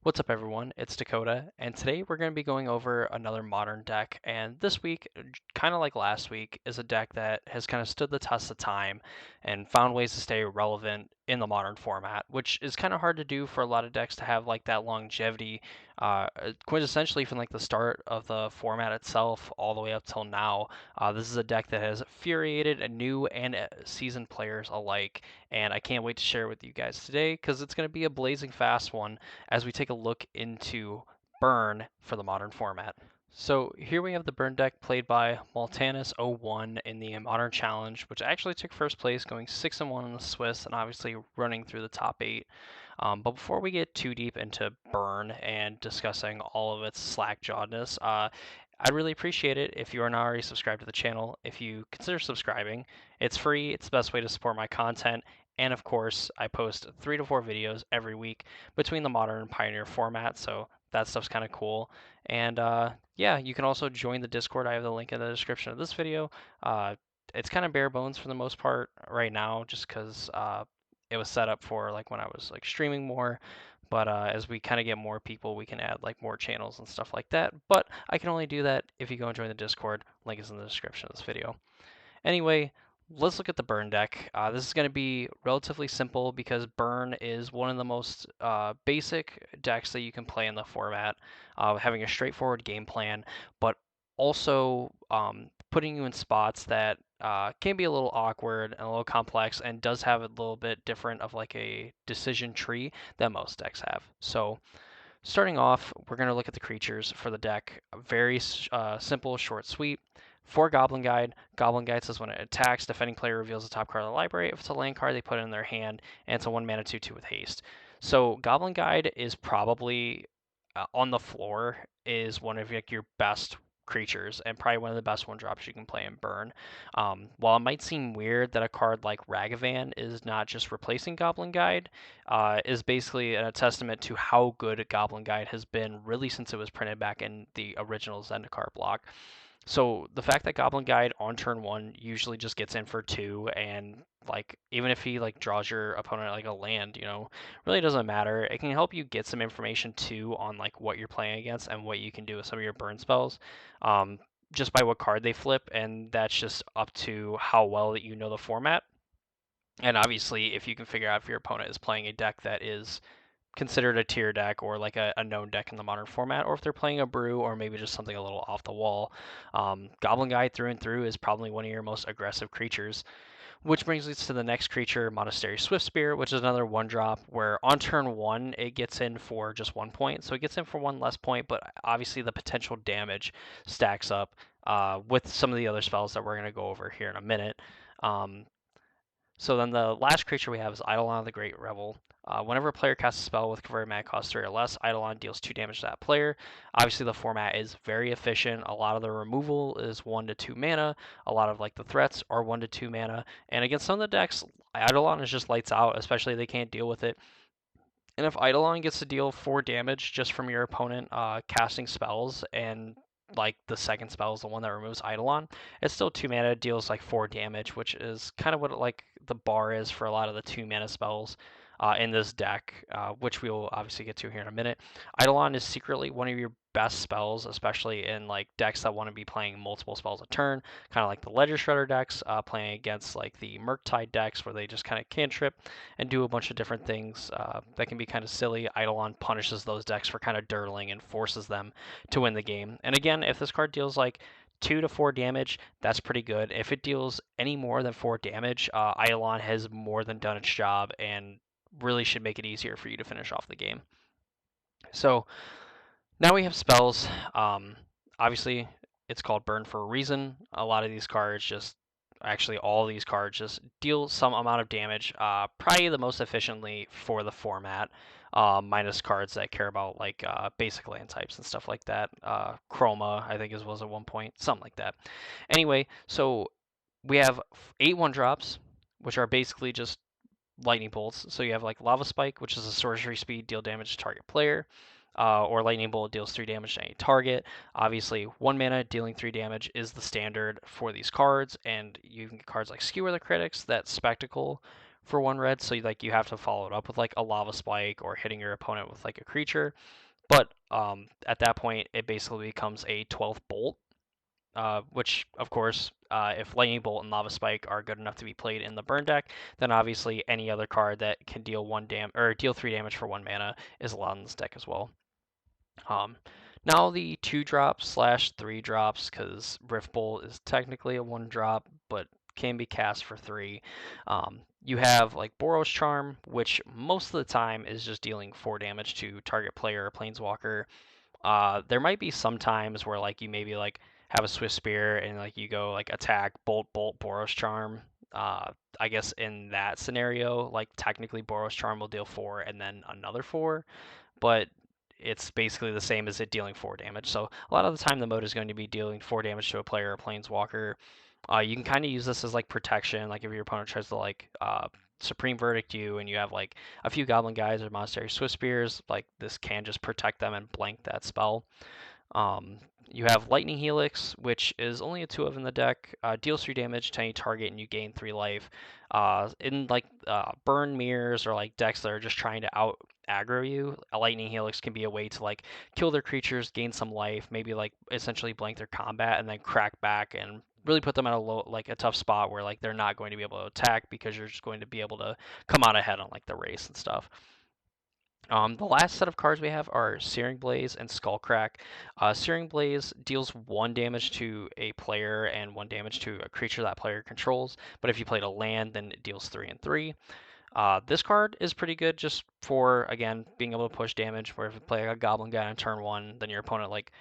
What's up, everyone? It's Dakota, and today we're going to be going over another modern deck. And this week, kind of like last week, is a deck that has kind of stood the test of time and found ways to stay relevant in the modern format, which is kind of hard to do for a lot of decks to have like that longevity, quintessentially from like the start of the format itself all the way up till now. This is a deck that has infuriated new and seasoned players alike, and I can't wait to share it with you guys today because it's going to be a blazing fast one as we take a look into Burn for the modern format. So here we have the Burn deck played by Maltanis01 in the Modern Challenge, which actually took first place, going 6-1 in the Swiss, and obviously running through the top 8. But before we get too deep into Burn and discussing all of its slack-jawedness, I'd really appreciate it if you are not already subscribed to the channel, if you consider subscribing. It's free, it's the best way to support my content, and of course, I post 3 to 4 videos every week between the Modern and Pioneer format, so that stuff's kind of cool. And yeah, you can also join the Discord. I have the link in the description of this video. It's kind of bare bones for the most part right now, just because it was set up for like when I was like streaming more. But as we kind of get more people, we can add like more channels and stuff like that. But I can only do that if you go and join the Discord. Link is in the description of this video. Anyway, let's look at the Burn deck. This is going to be relatively simple because Burn is one of the most basic decks that you can play in the format, having a straightforward game plan, but also putting you in spots that can be a little awkward and a little complex and does have a little bit different of like a decision tree that most decks have. So starting off, we're going to look at the creatures for the deck. Very simple, short, sweet. For Goblin Guide, Goblin Guide says when it attacks, defending player reveals the top card of the library. If it's a land card, they put it in their hand, and it's a 1 mana 2/2 with haste. So Goblin Guide is probably on the floor is one of like your best creatures and probably one of the best one drops you can play in Burn. While it might seem weird that a card like Ragavan is not just replacing Goblin Guide, is basically a testament to how good Goblin Guide has been really since it was printed back in the original Zendikar block. So the fact that Goblin Guide on turn 1 usually just gets in for 2, and like even if he like draws your opponent like a land, really doesn't matter. It can help you get some information too on like what you're playing against and what you can do with some of your burn spells. Um, just by what card they flip, and that's just up to how well that you know the format. And obviously, if you can figure out if your opponent is playing a deck that is considered a tier deck or like a known deck in the modern format, or if they're playing a brew or maybe just something a little off the wall. Goblin Guide through and through is probably one of your most aggressive creatures, which brings us to the next creature, Monastery Swiftspear, which is another 1-drop where on turn 1 it gets in for just 1 point. So it gets in for 1 less point, but obviously the potential damage stacks up with some of the other spells that we're going to go over here in a minute. So then the last creature we have is Eidolon the Great Revel. Whenever a player casts a spell with converted mana cost 3 or less, Eidolon deals 2 damage to that player. Obviously, the format is very efficient. A lot of the removal is 1 to 2 mana. A lot of like the threats are 1 to 2 mana. And against some of the decks, Eidolon is just lights out, especially if they can't deal with it. And if Eidolon gets to deal 4 damage just from your opponent casting spells, and like the second spell is the one that removes Eidolon, it's still 2 mana, deals like 4 damage, which is kind of what like the bar is for a lot of the 2 mana spells in this deck, which we will obviously get to here in a minute. Eidolon is secretly one of your best spells, especially in like decks that want to be playing multiple spells a turn, kind of like the Ledger Shredder decks, playing against like the Murktide decks where they just kind of cantrip and do a bunch of different things that can be kind of silly. Eidolon punishes those decks for kind of dirtling and forces them to win the game. And again, if this card deals like 2 to 4 damage, that's pretty good. If it deals any more than 4 damage, Eidolon has more than done its job and really should make it easier for you to finish off the game. So now we have spells. Obviously, it's called Burn for a reason. A lot of these cards just, actually all these cards just deal some amount of damage, probably the most efficiently for the format, minus cards that care about like basic land types and stuff like that. Chroma, I think was at one point, something like that. Anyway, so we have 8 1-drops, which are basically just lightning bolts. So you have like Lava Spike, which is a sorcery speed, deal damage to target player. Or Lightning Bolt deals 3 damage to any target. Obviously, 1 mana dealing 3 damage is the standard for these cards, and you can get cards like Skewer the Critics, that Spectacle for 1 red, so like you have to follow it up with like a lava spike or hitting your opponent with like a creature. But at that point, it basically becomes a 12th bolt, which of course, if Lightning Bolt and Lava Spike are good enough to be played in the burn deck, then obviously any other card that can deal deal 3 damage for 1 mana is allowed in this deck as well. Um, Now the 2-drop slash 3-drops, because Rift Bolt is technically a 1-drop, but can be cast for 3. You have like Boros Charm, which most of the time is just dealing 4 damage to target player or planeswalker. There might be some times where like you maybe like have a Swift Spear and like you go like attack, bolt, bolt, Boros Charm. I guess in that scenario, like technically Boros Charm will deal 4 and then another 4, but it's basically the same as it dealing 4 damage. So a lot of the time the mode is going to be dealing 4 damage to a player or planeswalker. You can kind of use this as like protection, like if your opponent tries to like Supreme Verdict you and you have like a few Goblin guys or Monastery Swift Spears, like this can just protect them and blank that spell. Um, you have Lightning Helix, which is only a 2 of in the deck, deals 3 damage to any target and you gain 3 life. In like burn mirrors or like decks that are just trying to out aggro you, a Lightning Helix can be a way to like kill their creatures, gain some life, maybe like essentially blank their combat and then crack back and really put them at a low, like a tough spot where like they're not going to be able to attack because you're just going to be able to come out ahead on like the race and stuff. The last set of cards we have are Searing Blaze and Skullcrack. Searing Blaze deals 1 damage to a player and 1 damage to a creature that player controls, but if you played a land, then it deals 3 and 3. This card is pretty good just for, again, being able to push damage, where if you play a Goblin guy on turn 1, then your opponent like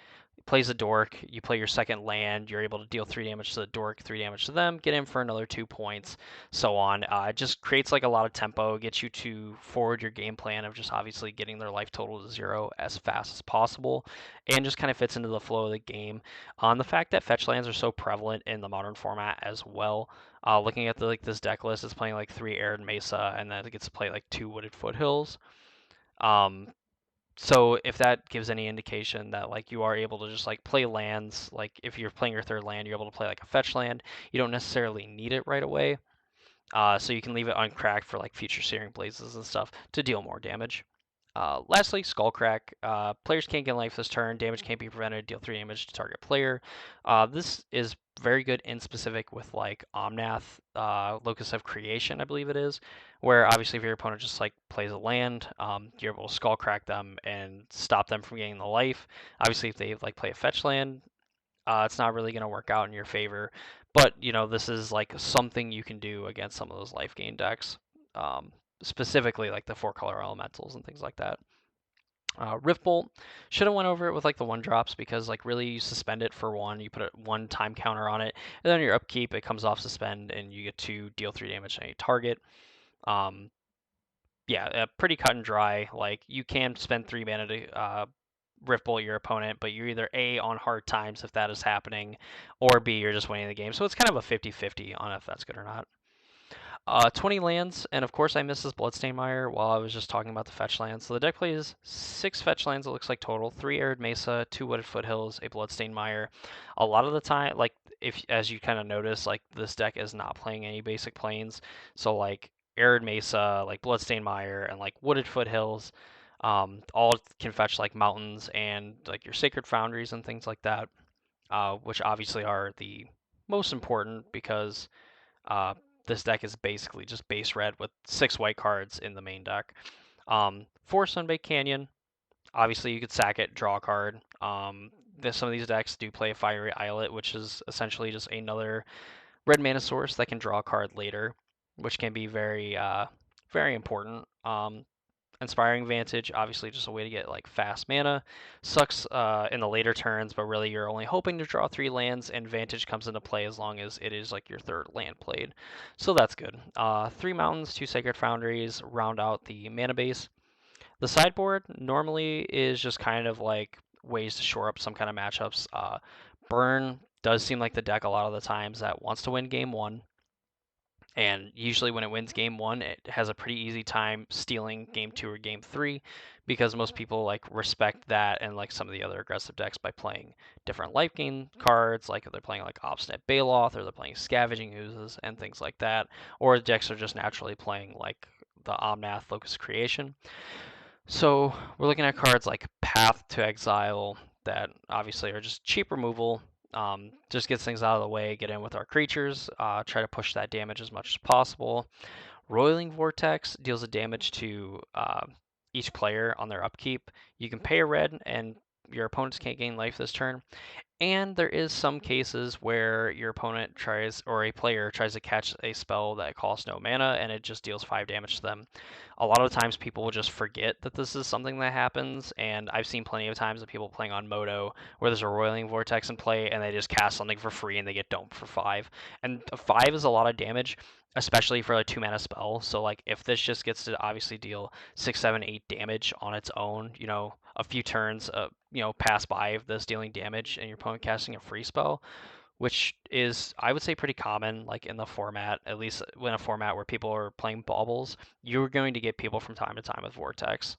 plays a dork, you play your second land, you're able to deal 3 damage to the dork, 3 damage to them, get in for another 2 points, so on. It just creates like a lot of tempo, gets you to forward your game plan of just obviously getting their life total to 0 as fast as possible, and just kind of fits into the flow of the game. The fact that Fetchlands are so prevalent in the modern format as well, looking at like this deck list, it's playing like 3 Arid Mesa, and then it gets to play like 2 Wooded Foothills. Um, so if that gives any indication that like you are able to just like play lands, like if you're playing your third land, you're able to play like a fetch land. You don't necessarily need it right away, so you can leave it uncracked for like future Searing Blazes and stuff to deal more damage. Lastly, Skullcrack. Players can't get life this turn. Damage can't be prevented. Deal 3 damage to target player. This is very good in specific with like Omnath, Locus of Creation, I believe it is, where obviously if your opponent just like plays a land, you're able to Skullcrack them and stop them from getting the life. Obviously, if they like play a fetch land, it's not really going to work out in your favor. But this is like something you can do against some of those life gain decks, um, specifically like the 4-color elementals and things like that. Rift Bolt should have went over it with like the 1-drops because like really you suspend it for 1, you put a 1 time counter on it, and then your upkeep it comes off suspend and you get to deal 3 damage to any target. Um, yeah, pretty cut and dry. Like you can spend 3 mana to Rift Bolt your opponent, but you're either A, on hard times if that is happening, or B, you're just winning the game. So it's kind of a 50-50 on if that's good or not. 20 lands, and of course I missed this Bloodstained Mire while I was just talking about the fetch lands. So the deck plays 6 fetch lands, it looks like total. 3 Arid Mesa, 2 Wooded Foothills, a Bloodstained Mire. A lot of the time, like, if as you kind of notice, like, this deck is not playing any basic planes. So, like, Arid Mesa, like, Bloodstained Mire, and, like, Wooded Foothills, all can fetch, like, mountains and, like, your Sacred Foundries and things like that, which obviously are the most important because uh, this deck is basically just base red with 6 white cards in the main deck. 4 Sunbaked Canyon. Obviously, you could sack it, draw a card. Some of these decks do play a Fiery Islet, which is essentially just another red mana source that can draw a card later, which can be very, very important. Inspiring Vantage, obviously just a way to get like fast mana. Sucks in the later turns, but really you're only hoping to draw 3 lands, and Vantage comes into play as long as it is like your 3rd land played. So that's good. 3 mountains, 2 Sacred Foundries round out the mana base. The sideboard normally is just kind of like ways to shore up some kind of matchups. Burn does seem like the deck a lot of the times that wants to win game 1. And usually when it wins game 1, it has a pretty easy time stealing game 2 or game 3 because most people like respect that and like some of the other aggressive decks by playing different life gain cards, like if they're playing like Obstinate Baloth or they're playing Scavenging Oozes and things like that, or the decks are just naturally playing like the Omnath Locust Creation. So we're looking at cards like Path to Exile that obviously are just cheap removal. Just gets things out of the way, get in with our creatures, try to push that damage as much as possible. Roiling Vortex deals a damage to each player on their upkeep. You can pay a red, and your opponents can't gain life this turn. And there is some cases where your opponent tries, or a player tries to catch a spell that costs no mana and it just deals 5 damage to them. A lot of times people will just forget that this is something that happens, and I've seen plenty of times of people playing on Moto where there's a Roiling Vortex in play and they just cast something for free and they get domed for 5. And 5 is a lot of damage, especially for a 2 mana spell. So like if this just gets to obviously deal 6, 7, 8 damage on its own, a few turns, pass by of this dealing damage and your opponent casting a free spell, which is, I would say, pretty common, like in the format, at least in a format where people are playing baubles, you're going to get people from time to time with Vortex.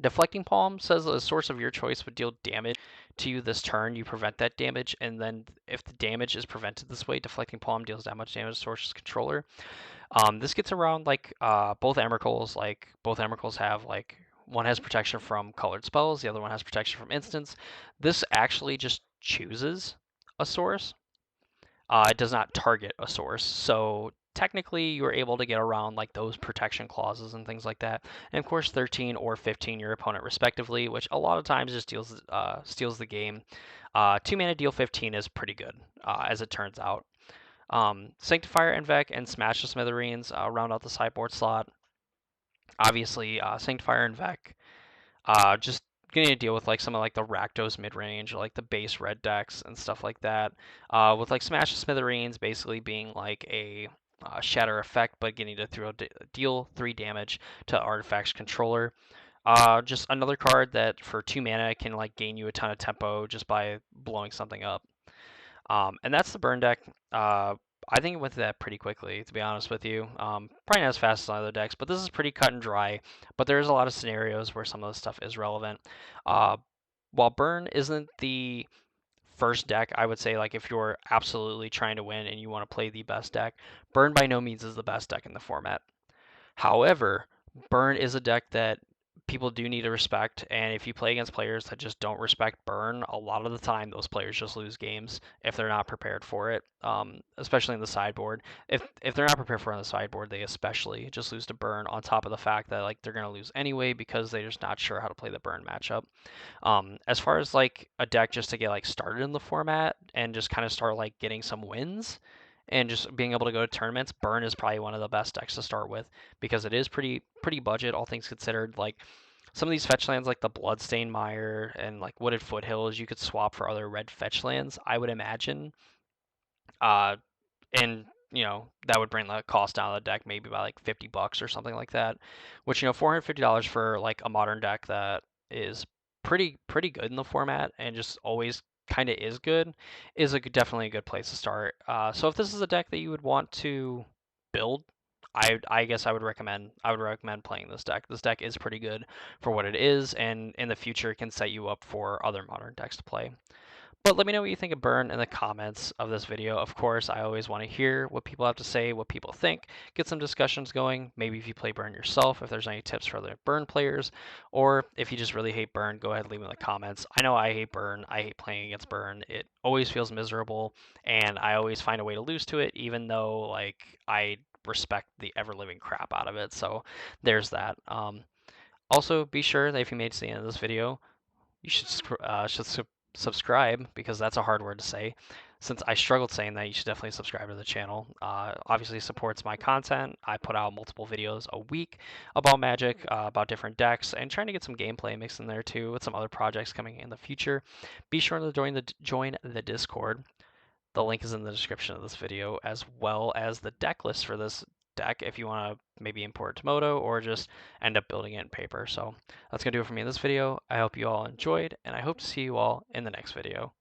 Deflecting Palm says a source of your choice would deal damage to you this turn. You prevent that damage, and then if the damage is prevented this way, Deflecting Palm deals that much damage to source's controller. This gets around like both Emeralds. Like both Emeralds have like one has protection from colored spells, the other one has protection from instants. This actually just chooses a source. It does not target a source, so technically you're able to get around like those protection clauses and things like that. And of course, 13 or 15 your opponent respectively, which a lot of times just steals the game. 2 mana deal 15 is pretty good, as it turns out. Sanctifier Envec and Smash the Smithereens round out the sideboard slot. Obviously, Sanctifier Envec just getting to deal with like some of like the Rakdos mid range or like the base red decks and stuff like that. With like Smash the Smithereens basically being like a shatter effect, but getting to deal 3 damage to artifact's controller. Just another card that for 2 mana can like gain you a ton of tempo just by blowing something up. And that's the burn deck. I think it went through that pretty quickly, to be honest with you. Probably not as fast as other decks, but this is pretty cut and dry. But there's a lot of scenarios where some of this stuff is relevant. While burn isn't the first deck, I would say like if you're absolutely trying to win and you want to play the best deck, burn by no means is the best deck in the format. However, burn is a deck that people do need to respect, and if you play against players that just don't respect burn, a lot of the time those players just lose games if they're not prepared for it. Especially in the sideboard. If they're not prepared for it on the sideboard, they especially just lose to burn. On top of the fact that like they're gonna lose anyway because they're just not sure how to play the burn matchup. As far as like a deck just to get like started in the format and just kind of start like getting some wins and just being able to go to tournaments, burn is probably one of the best decks to start with because it is pretty budget, all things considered. Like some of these fetch lands like the Bloodstained Mire and like Wooded Foothills, you could swap for other red fetch lands, I would imagine. Uh, and that would bring the cost down of the deck maybe by like $50 or something like that, which $450 for like a modern deck that is pretty good in the format and just always kind of is good is definitely a good place to start. So if this is a deck that you would want to build, I guess I would recommend playing this deck. This deck is pretty good for what it is, and in the future can set you up for other modern decks to play. But let me know what you think of burn in the comments of this video. Of course, I always want to hear what people have to say, what people think, get some discussions going. Maybe if you play burn yourself, if there's any tips for other burn players, or if you just really hate burn, go ahead and leave it in the comments. I know I hate burn. I hate playing against burn. It always feels miserable, and I always find a way to lose to it, even though like I respect the ever-living crap out of it. So there's that. Also, be sure that if you made it to the end of this video, you should subscribe because that's a hard word to say. Since I struggled saying that, you should definitely subscribe to the channel. Obviously supports my content. I put out multiple videos a week about Magic, about different decks, and trying to get some gameplay mixed in there too with some other projects coming in the future. Be sure to join the Discord. The link is in the description of this video, as well as the deck list for this deck if you want to maybe import it to Moto or just end up building it in paper. So that's going to do it for me in this video. I hope you all enjoyed, and I hope to see you all in the next video.